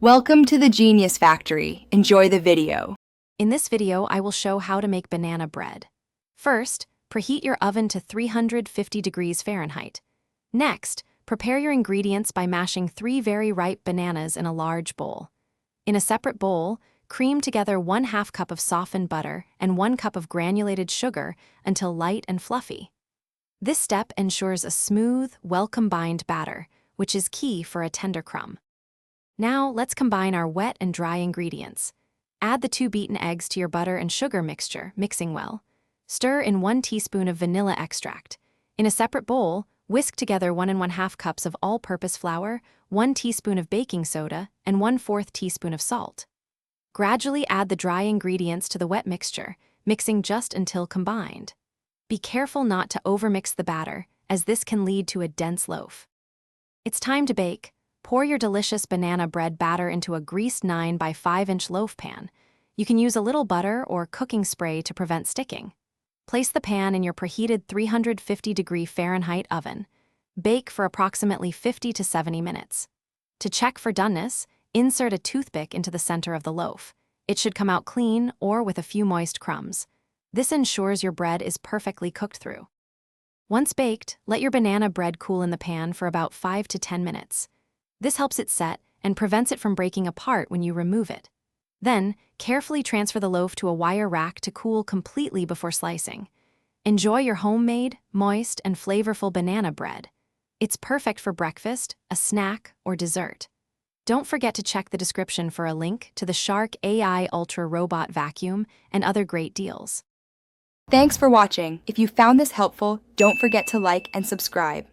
Welcome to the Genius Factory. Enjoy the video. In this video, I will show how to make banana bread. First, preheat your oven to 350 degrees Fahrenheit. Next, prepare your ingredients by mashing 3 very ripe bananas in a large bowl. In a separate bowl, cream together 1/2 cup of softened butter and 1 cup of granulated sugar until light and fluffy. This step ensures a smooth, well-combined batter, which is key for a tender crumb. Now, let's combine our wet and dry ingredients. Add the 2 beaten eggs to your butter and sugar mixture, mixing well. Stir in 1 teaspoon of vanilla extract. In a separate bowl, whisk together 1 1/2 cups of all-purpose flour, 1 teaspoon of baking soda, and 1/4 teaspoon of salt. Gradually add the dry ingredients to the wet mixture, mixing just until combined. Be careful not to overmix the batter, as this can lead to a dense loaf. It's time to bake. Pour your delicious banana bread batter into a greased 9 by 5-inch loaf pan. You can use a little butter or cooking spray to prevent sticking. Place the pan in your preheated 350-degree Fahrenheit oven. Bake for approximately 50 to 70 minutes. To check for doneness, insert a toothpick into the center of the loaf. It should come out clean or with a few moist crumbs. This ensures your bread is perfectly cooked through. Once baked, let your banana bread cool in the pan for about 5 to 10 minutes. This helps it set and prevents it from breaking apart when you remove it. Then, carefully transfer the loaf to a wire rack to cool completely before slicing. Enjoy your homemade, moist, and flavorful banana bread. It's perfect for breakfast, a snack, or dessert. Don't forget to check the description for a link to the Shark AI Ultra Robot Vacuum and other great deals. Thanks for watching. If you found this helpful, don't forget to like and subscribe.